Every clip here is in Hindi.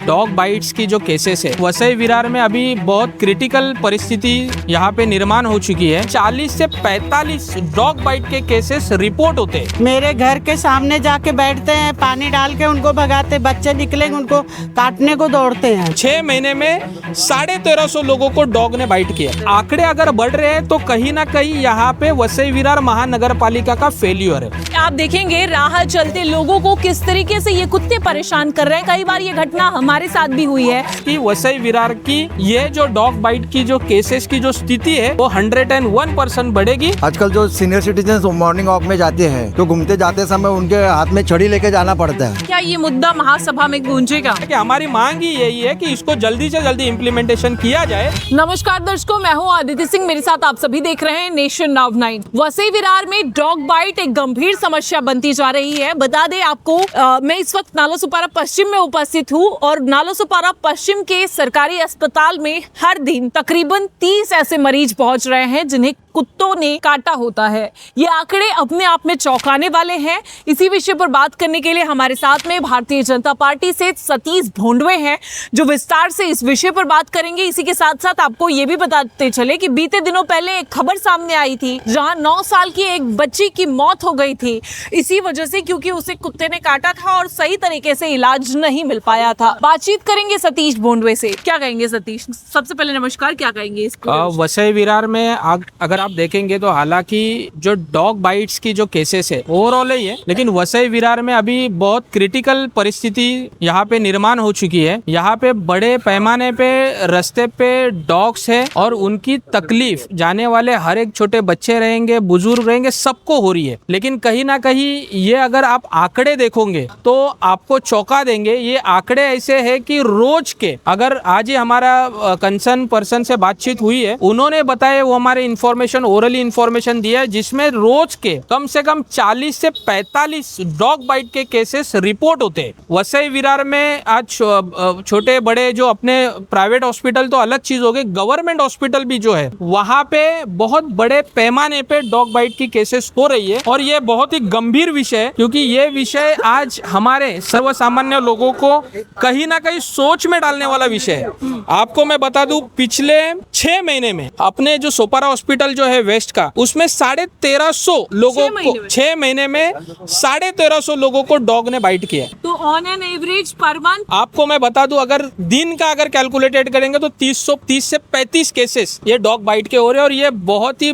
डॉग बाइट्स की जो केसेस है वसई विरार में अभी बहुत क्रिटिकल परिस्थिति यहाँ पे निर्माण हो चुकी है। 40 से 45 डॉग बाइट के केसेस रिपोर्ट होते हैं। मेरे घर के सामने जाके बैठते हैं, पानी डाल के उनको भगाते, बच्चे निकलेंगे उनको काटने को दौड़ते हैं। 6 महीने में 1350 लोगों को डॉग ने बाइट किया। आंकड़े अगर बढ़ रहे हैं तो कहीं ना कहीं यहाँ पे वसई विरार महानगर पालिका का फेल्यूर है। आप देखेंगे राह चलते लोगों को किस तरीके से ये कुत्ते परेशान कर रहे हैं। कई बार ये घटना हमारे साथ भी हुई है कि वसई विरार की ये जो डॉग बाइट की जो केसेस की जो स्थिति है वो 101% बढ़ेगी। आजकल जो सीनियर सिटीजन मॉर्निंग वॉक में जाते हैं तो घूमते जाते समय उनके हाथ में छड़ी लेके जाना पड़ता है। क्या ये मुद्दा महासभा में गूंजेगा? कि हमारी मांग ही यही है कि इसको जल्दी से जल्दी इम्प्लीमेंटेशन किया जाए। नमस्कार दर्शकों, मैं हूं आदित्य सिंह, मेरे साथ आप सभी देख रहे हैं नेशन नाउ 9। वसई विरार में डॉग बाइट एक गंभीर समस्या बनती जा रही है। बता दें आपको, मैं इस वक्त नालासोपारा पश्चिम में उपस्थित हूं और नालासोपारा पश्चिम के सरकारी अस्पताल में हर दिन तकरीबन 30 ऐसे मरीज पहुंच रहे हैं जिन्हें कुत्तों ने काटा होता है। ये आंकड़े अपने आप में चौंकाने वाले हैं। इसी विषय पर बात करने के लिए हमारे साथ में भारतीय जनता पार्टी से सतीश भोंडवे हैं जो विस्तार से इस विषय पर बात करेंगे। इसी के साथ साथ आपको ये भी बताते चले कि बीते दिनों पहले एक खबर सामने आई थी जहां 9 साल की एक बच्ची की मौत हो गई थी इसी वजह से, क्योंकि उसे कुत्ते ने काटा था और सही तरीके से इलाज नहीं मिल पाया था। बातचीत करेंगे सतीश भोंडवे से। क्या कहेंगे सतीश? सबसे पहले नमस्कार, क्या कहेंगे इस वसई विरार में अगर आप देखेंगे तो हालांकि जो डॉग बाइट्स की जो केसेस है ओवरऑल ही है, लेकिन वसई विरार में अभी बहुत क्रिटिकल परिस्थिति यहाँ पे निर्माण हो चुकी है। यहाँ पे बड़े पैमाने पे रास्ते पे डॉग्स है और उनकी तकलीफ जाने वाले हर एक छोटे बच्चे रहेंगे, बुजुर्ग रहेंगे, सबको हो रही है। लेकिन कहीं ना कहीं ये अगर आप आंकड़े देखोगे तो आपको चौंका देंगे। ये आंकड़े ऐसे है कि रोज के, अगर आज ही हमारा कंसर्न पर्सन से बातचीत हुई है, उन्होंने बताया, वो हमारे इन्फॉर्मेशन ओरली इन्फॉर्मेशन दिया है जिसमें रोज के कम से कम 40 से 45 डॉग बाइट के केसेस रिपोर्ट होते हैं। वसई विरार में आज छोटे बड़े जो अपने प्राइवेट हॉस्पिटल तो अलग चीज हो गई, गवर्नमेंट हॉस्पिटल भी जो है वहाँ पे बहुत बड़े पैमाने पे डॉग बाइट की केसेस हो रही है। और ये बहुत ही गंभीर विषय है क्योंकि ये विषय आज हमारे सर्वसामान्य लोगों को कहीं ना कहीं सोच में डालने वाला विषय है। आपको मैं बता दूं, पिछले 6 महीने में अपने जो सोपारा हॉस्पिटल जो है वेस्ट का, उसमें 1350 लोगों को 6 महीने में 1350 लोगों को डॉग ने बाइट किया। तो on an average per month आपको मैं बता दूं, अगर दिन का अगर कैलकुलेटेड करेंगे तो 30 से 35 केसेस ये डॉग बाइट के हो रहे हैं। और ये बहुत ही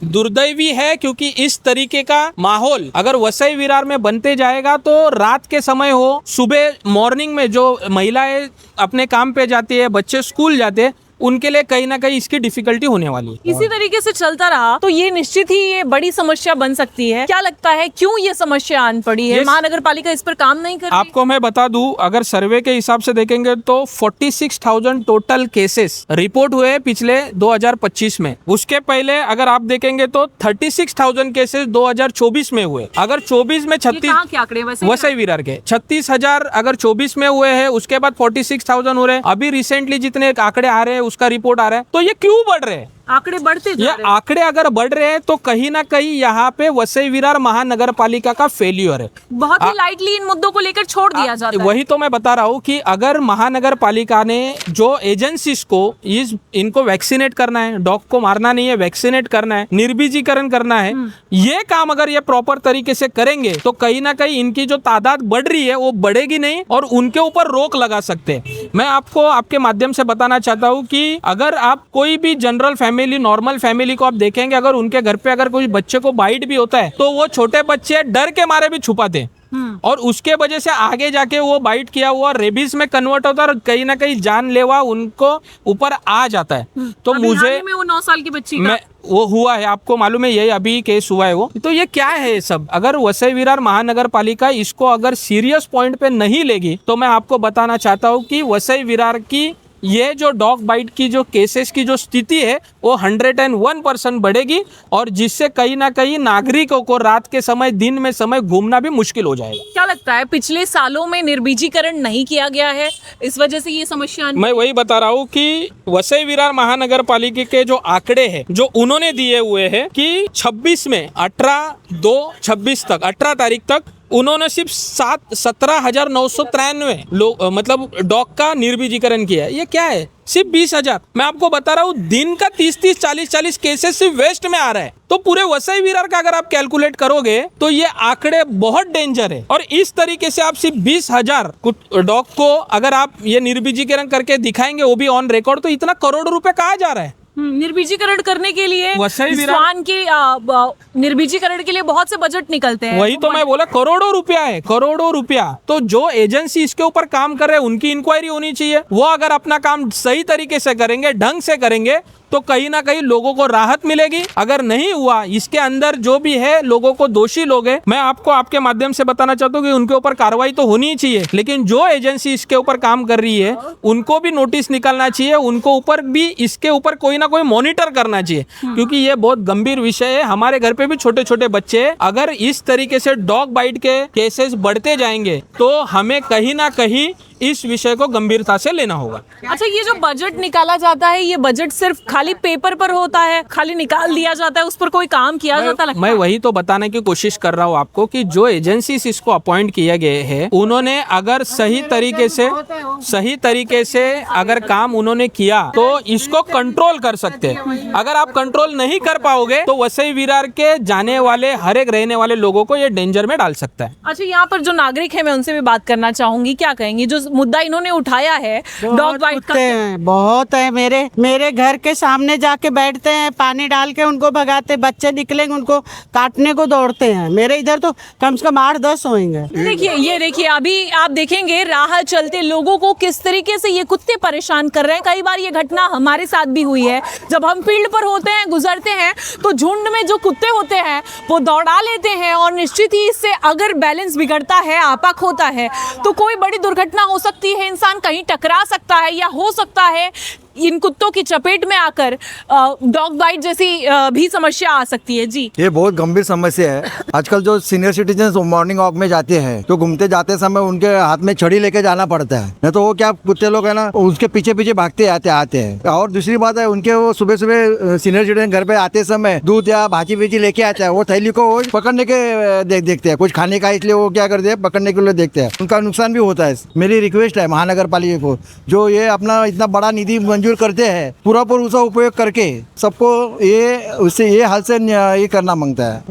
दुर्दैवी है क्योंकि इस तरीके का माहौल अगर वसई विरार में बनते जाएगा तो रात के समय हो, सुबह मॉर्निंग में जो महिलाएं अपने काम पे जाती है, बच्चे स्कूल जाते हैं, उनके लिए कहीं ना कहीं इसकी डिफिकल्टी होने वाली है। इसी तरीके से चलता रहा तो ये निश्चित ही ये बड़ी समस्या बन सकती है। क्या लगता है क्यों ये समस्या आन पड़ी है? महानगर पालिका इस पर काम नहीं कर रही? आपको मैं बता दूं, अगर सर्वे के हिसाब से देखेंगे तो 46,000 टोटल केसेस रिपोर्ट हुए पिछले 2025 में। उसके पहले अगर आप देखेंगे तो 36,000 केसेस 2024 में हुए। अगर 24 में 36 वसई विरार के 36,000 अगर 24 में हुए हैं, उसके बाद 46,000 हो रहे हैं। अभी रिसेंटली जितने आंकड़े आ रहे हैं उसका रिपोर्ट आ रहा है, तो ये क्यों बढ़ रहे हैं? आंकड़े बढ़ते जा रहे हैं। आंकड़े अगर बढ़ रहे हैं तो कहीं ना कहीं यहाँ पे वसई विरार महानगर पालिका का फेल्यूर है। बहुत ही लाइटली इन मुद्दों को लेकर छोड़ दिया जाता है। वही तो मैं बता रहा हूँ कि अगर महानगर पालिका ने जो एजेंसीज को इनको वैक्सीनेट करना है, डॉग को मारना नहीं है, वैक्सीनेट करना है, निर्बीजीकरण करना है, ये काम अगर ये प्रॉपर तरीके से करेंगे तो कहीं ना कहीं इनकी जो तादाद बढ़ रही है वो बढ़ेगी नहीं और उनके ऊपर रोक लगा सकते हैं। मैं आपको आपके माध्यम से बताना चाहता हूँ कि अगर आप कोई भी जनरल नॉर्मल फैमिली को आप देखेंगे, अगर उनके घर पे अगर कोई बच्चे को बाइट भी होता है तो वो छोटे बच्चे डर के मारे भी छुपाते हैं और उसके वजह से आगे जाके वो बाइट किया हुआ रेबीज में कन्वर्ट होता है और कहीं ना कहीं जानलेवा उनको ऊपर आ जाता है। तो मुझे में वो 9 साल की बच्ची का वो हुआ है, आपको मालूम है, यही अभी केस हुआ है वो। तो ये क्या है ये सब? अगर वसई विरार महानगर पालिका इसको अगर सीरियस पॉइंट पे नहीं लेगी तो मैं आपको बताना चाहता हूँ कि वसई विरार की ये जो डॉग बाइट की जो केसेस की जो स्थिति है वो 101% बढ़ेगी और जिससे कहीं ना कहीं नागरिकों को रात के समय, दिन में समय घूमना भी मुश्किल हो जाएगा। क्या लगता है पिछले सालों में निर्बीजीकरण नहीं किया गया है, इस वजह से ये समस्या? मैं वही बता रहा हूँ कि वसई विरार महानगर पालिका के जो आंकड़े हैं जो उन्होंने दिए हुए हैं कि 26 में 18/2/26 तक 18 तारीख तक उन्होंने सिर्फ 17,993 लोग मतलब डॉग का निर्बीजीकरण किया है। ये क्या है? सिर्फ 20,000। मैं आपको बता रहा हूँ, दिन का 30-30, 40-40 केसेस सिर्फ वेस्ट में आ रहा है। तो पूरे वसई विरार का अगर आप कैलकुलेट करोगे तो ये आंकड़े बहुत डेंजर है। और इस तरीके से आप सिर्फ 20,000 डॉग को अगर आप ये निर्बीजीकरण करके दिखाएंगे, वो भी ऑन रिकॉर्ड, तो इतना करोड़ रुपए कहाँ जा रहा है? निर्बीजीकरण करने के लिए वसई विरार स्वान के निर्बीजीकरण के लिए बहुत से बजट निकलते हैं। वही तो मैं बोला, करोड़ों रुपया है, करोड़ों रुपया। तो जो एजेंसी इसके ऊपर काम कर रहे हैं उनकी इंक्वायरी होनी चाहिए। वो अगर अपना काम सही तरीके से करेंगे, ढंग से करेंगे, तो कहीं ना कहीं लोगों को राहत मिलेगी। अगर नहीं हुआ, इसके अंदर जो भी है लोगों को दोषी लोग हैं, मैं आपको आपके माध्यम से बताना चाहता हूँ कि उनके ऊपर कार्रवाई तो होनी ही चाहिए। लेकिन जो एजेंसी इसके ऊपर काम कर रही है उनको भी नोटिस निकालना चाहिए, उनको ऊपर भी इसके ऊपर कोई ना कोई मॉनिटर करना चाहिए, क्योंकि ये बहुत गंभीर विषय है। हमारे घर पे भी छोटे छोटे बच्चे हैं। अगर इस तरीके से डॉग बाइट के केसेस बढ़ते जाएंगे तो हमें कहीं ना कहीं इस विषय को गंभीरता से लेना होगा। अच्छा, ये जो बजट निकाला जाता है, ये बजट सिर्फ खाली पेपर पर होता है, खाली निकाल दिया जाता है, उस पर कोई काम किया जाता लगता मैं है? वही तो बताने की कोशिश कर रहा हूँ आपको कि जो एजेंसीज इसको अपॉइंट किए गए हैं, उन्होंने अगर सही तरीके से अगर काम उन्होंने किया तो इसको कंट्रोल कर सकते हैं। अगर आप कंट्रोल नहीं कर पाओगे तो वसई विरार के जाने वाले हर एक रहने वाले लोगों को ये डेंजर में डाल सकता है। अच्छा, यहाँ पर जो नागरिक है मैं उनसे भी बात करना चाहूंगी। क्या कहेंगे जो मुद्दा इन्होंने उठाया है डॉग बाइट का? कुत्ते हैं, बहुत है। मेरे घर के सामने जाके बैठते हैं, पानी डाल के उनको भगाते, बच्चे निकलेंगे उनको काटने को दौड़ते हैं। मेरे इधर तो कम से कम 8-10 होंगे। ये देखिए अभी आप देखेंगे राह चलते लोगों को किस तरीके से ये कुत्ते परेशान कर रहे हैं। कई बार ये घटना हमारे साथ भी हुई है। जब हम फील्ड पर होते हैं, गुजरते हैं, तो झुंड में जो कुत्ते होते हैं वो दौड़ा लेते हैं और निश्चित ही इससे अगर बैलेंस बिगड़ता है, आपक होता है, तो कोई बड़ी दुर्घटना हो सकती है। इंसान कहीं टकरा सकता है या हो सकता है इन कुत्तों की चपेट में आकर डॉग बाइट जैसी भी समस्या आ सकती है। जी, ये बहुत गंभीर समस्या है। आजकल जो सीनियर सिटीजन मॉर्निंग वॉक में जाते हैं तो घूमते जाते समय उनके हाथ में छड़ी लेके जाना पड़ता है, नहीं तो वो क्या कुत्ते लोग है ना उसके पीछे पीछे भागते आते हैं। और दूसरी बात है, उनके वो सुबह सुबह सीनियर सिटीजन घर पे आते समय दूध या भाजी भीजी लेके आता है, वो थैली को वो पकड़ने के देखते हैं, कुछ खाने का, इसलिए वो क्या करते हैं पकड़ने के लिए देखते हैं, उनका नुकसान भी होता है। मेरी रिक्वेस्ट है महानगर पालिका को, जो ये अपना इतना बड़ा निधि मंजूर करते हैं, पूरा उसका उपयोग करके सबको ये हाल से ये करना मांगता है,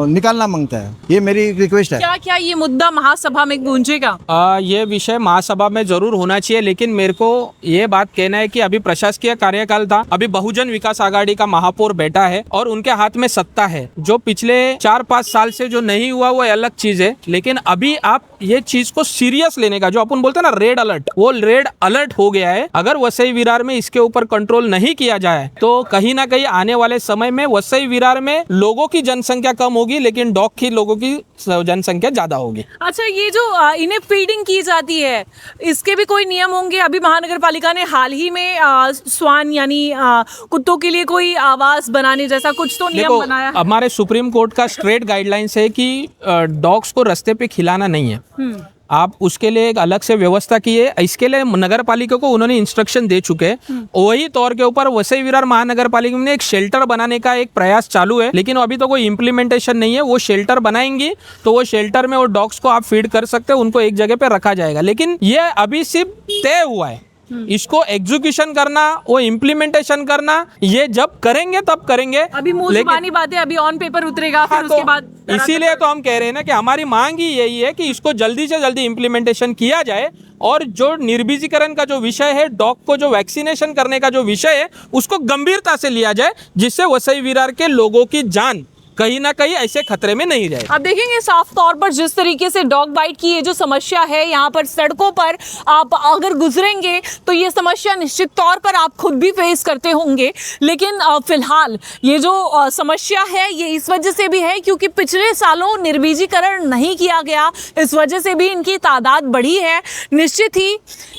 निकालना मांगता है। ये मेरी रिक्वेस्ट है। क्या ये मुद्दा महासभा में गूंजेगा? ये विषय महासभा में जरूर होना चाहिए, लेकिन मेरे को ये बात कहना है कि अभी प्रशासकीय कार्यकाल था, अभी बहुजन विकास आघाड़ी का महापौर बैठा है और उनके हाथ में सत्ता है। जो पिछले 4-5 साल से जो नहीं हुआ वो अलग चीज है, लेकिन अभी आप ये चीज को सीरियस लेने का, जो अपन बोलते हैं ना रेड अलर्ट, वो रेड अलर्ट हो गया है। अगर वसई विरार में इसके ऊपर कंट्रोल नहीं किया जाए तो कहीं ना कहीं आने वाले समय में वसई विरार में लोगों की जनसंख्या कम होगी, लेकिन डॉग की लोगों की जनसंख्या ज्यादा होगी। अच्छा, ये जो इन्हें फीडिंग की जाती है, इसके भी कोई नियम होंगे? अभी महानगर पालिका ने हाल ही में स्वान यानी कुत्तों के लिए कोई आवास बनाने जैसा कुछ तो नियम बनाया है। हमारे सुप्रीम कोर्ट का स्ट्रेट गाइडलाइंस है कि डॉग्स को रास्ते पे खिलाना नहीं है। आप उसके लिए एक अलग से व्यवस्था की है, इसके लिए नगर पालिका को उन्होंने इंस्ट्रक्शन दे चुके हैं। वही तौर के ऊपर वसई विरार महानगर पालिका में एक शेल्टर बनाने का एक प्रयास चालू है, लेकिन अभी तो कोई इम्प्लीमेंटेशन नहीं है। वो शेल्टर बनाएंगी तो वो शेल्टर में वो डॉग्स को आप फीड कर सकते हैं, उनको एक जगह पे रखा जाएगा। लेकिन ये अभी सिर्फ तय हुआ है, इसको एग्जीक्यूशन करना, वो इम्प्लीमेंटेशन करना, ये जब करेंगे तब करेंगे। अभी मुंह जुबानी बातें, अभी ऑन पेपर उतरेगा, फिर तो उसके बाद इसीलिए तो हम कह रहे हैं ना कि हमारी मांग ही यही है कि इसको जल्दी से जल्दी इम्प्लीमेंटेशन किया जाए और जो निर्बीजीकरण का जो विषय है, डॉग को जो वैक्सीनेशन करने का जो विषय है, उसको गंभीरता से लिया जाए, जिससे वसई विरार के लोगों की जान कहीं ना कहीं ऐसे खतरे में नहीं रहे। आप देखेंगे साफ तौर पर जिस तरीके से डॉग बाइट की ये जो समस्या है, यहाँ पर सड़कों पर आप अगर गुजरेंगे तो ये समस्या निश्चित तौर पर आप खुद भी फेस करते होंगे। लेकिन फिलहाल ये जो समस्या है ये इस वजह से भी है क्योंकि पिछले सालों निर्बीजीकरण नहीं किया गया, इस वजह से भी इनकी तादाद बढ़ी है। निश्चित ही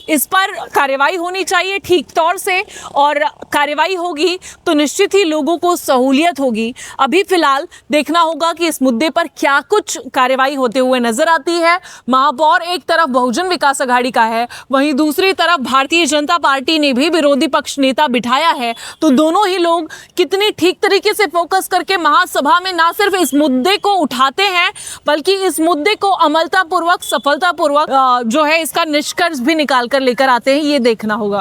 इस पर कार्रवाई होनी चाहिए ठीक तौर से, और कार्रवाई होगी तो निश्चित ही लोगों को सहूलियत होगी। अभी फिलहाल देखना होगा कि इस मुद्दे पर क्या कुछ कार्यवाही होते हुए नजर आती है। महापौर एक तरफ बहुजन विकास आघाड़ी का है, वहीं दूसरी तरफ भारतीय जनता पार्टी ने भी विरोधी पक्ष नेता बिठाया है, तो दोनों ही लोग कितनी ठीक तरीके से फोकस करके महासभा में ना सिर्फ इस मुद्दे को उठाते हैं बल्कि इस मुद्दे को अमलता पूर्वक, सफलता पूर्वक जो है इसका निष्कर्ष भी निकाल कर लेकर आते हैं, ये देखना होगा।